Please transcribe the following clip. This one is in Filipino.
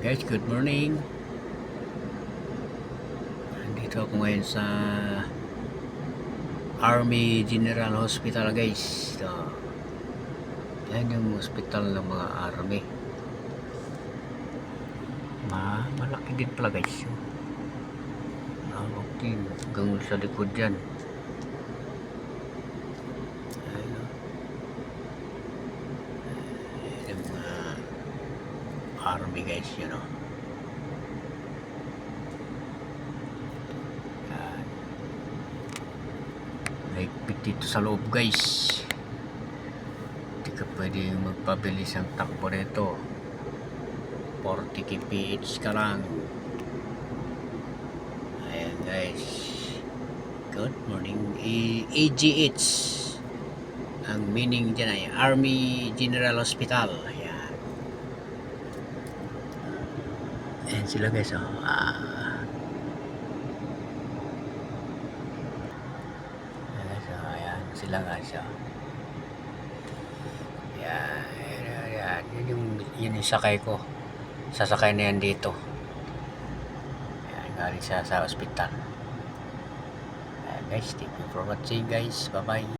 Guys, good morning. Nandito ako ngayon sa Army General Hospital, guys. Ito. Yan yung hospital ng mga Army. Malaki din pala, guys. Okay, hanggang sa likod dyan. Yung mga Army, guys, you know. Naigpit dito sa loob, guys. Hindi ka pwede magpabilis ang takbo nito. 40 kph ka lang. Ayan, guys. Good morning. AGH ang meaning dyan ay Army General Hospital. Ayan. Ayan sila, guys. Ayan sila, guys. Ayan. Yun yung sakay ko. Sasakay na yan dito. Ayan, galing siya sa hospital. Ayan, guys, thank you for watching, guys. Bye bye.